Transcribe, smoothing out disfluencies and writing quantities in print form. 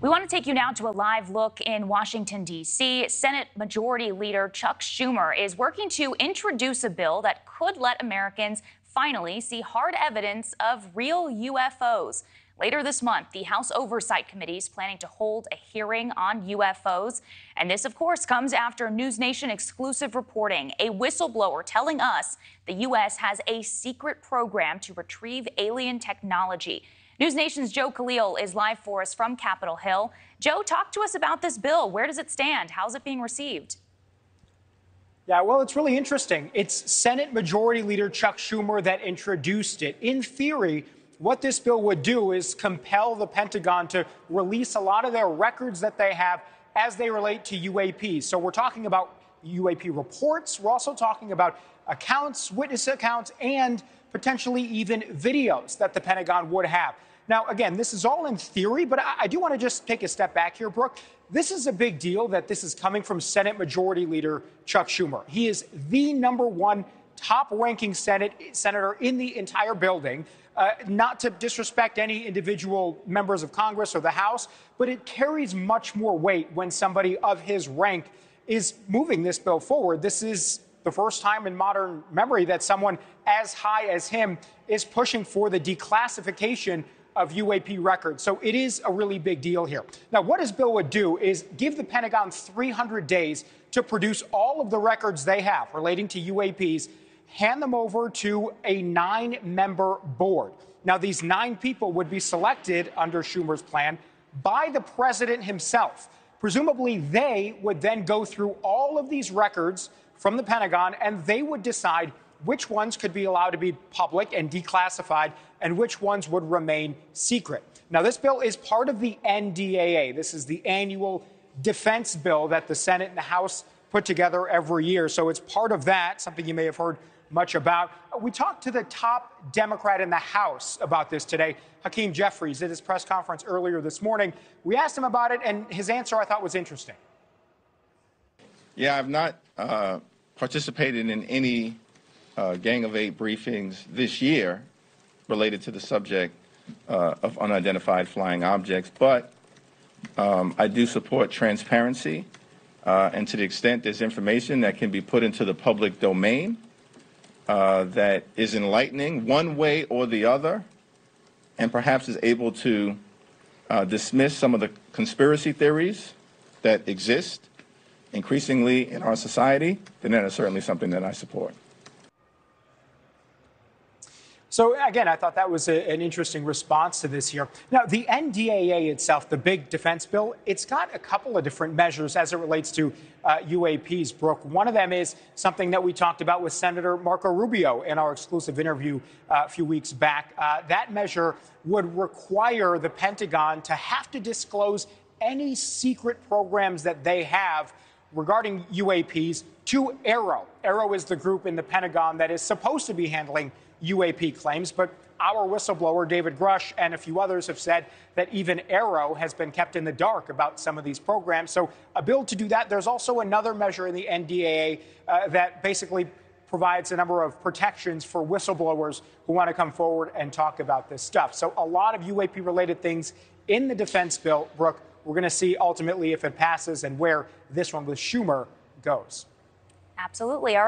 We want to take you now to a live look in Washington, D.C. Senate Majority Leader Chuck Schumer is working to introduce a bill that could let Americans finally see hard evidence of real UFOs. Later this month, the House Oversight Committee is planning to hold a hearing on UFOs. And this, of course, comes after News Nation exclusive reporting. A whistleblower telling us the U.S. has a secret program to retrieve alien technology. News Nation's Joe Khalil is live for us from Capitol Hill. Joe, talk to us about this bill. Where does it stand? How's it being received? Yeah, well, it's really interesting. It's Senate Majority Leader Chuck Schumer that introduced it. In theory, what this bill would do is compel the Pentagon to release a lot of their records that they have as they relate to UAPs. So we're talking about UAP reports. We're also talking about accounts, witness accounts, and potentially even videos that the Pentagon would have. Now, again, this is all in theory, but I do want to just take a step back here, Brooke. This is a big deal that this is coming from Senate Majority Leader Chuck Schumer. He is the #1 top-ranking senator in the entire building. Not to disrespect any individual members of Congress or the House, but it carries much more weight when somebody of his rank is moving this bill forward. This is the first time in modern memory that someone as high as him is pushing for the declassification of UAP records. So it is a really big deal here. Now, what this bill would do is give the Pentagon 300 days to produce all of the records they have relating to UAPs, hand them over to a 9-member board. Now, these 9 people would be selected under Schumer's plan by the president himself. Presumably, they would then go through all of these records from the Pentagon, and they would decide which ones could be allowed to be public and declassified and which ones would remain secret. Now, this bill is part of the NDAA. This is the annual defense bill that the Senate and the House put together every year. So it's part of that, something you may have heard much about. We talked to the top Democrat in the House about this today, Hakeem Jeffries, at his press conference earlier this morning. We asked him about it, and his answer I thought was interesting. Yeah, I've not participated in any Gang of 8 briefings this year related to the subject of unidentified flying objects, but I do support transparency, and to the extent there's information that can be put into the public domain that is enlightening one way or the other, and perhaps is able to dismiss some of the conspiracy theories that exist increasingly in our society, then that is certainly something that I support. So, again, I thought that was an interesting response to this here. Now, the NDAA itself, the big defense bill, it's got a couple of different measures as it relates to UAPs, Brooke. One of them is something that we talked about with Senator Marco Rubio in our exclusive interview a few weeks back. That measure would require the Pentagon to have to disclose any secret programs that they have regarding UAPs to AARO. AARO is the group in the Pentagon that is supposed to be handling UAP claims, but our whistleblower, David Grush, and a few others have said that even AARO has been kept in the dark about some of these programs. So a bill to do that. There's also another measure in the NDAA that basically provides a number of protections for whistleblowers who want to come forward and talk about this stuff. So a lot of UAP-related things in the defense bill, Brooke. We're going to see ultimately if it passes and where this one with Schumer goes. Absolutely.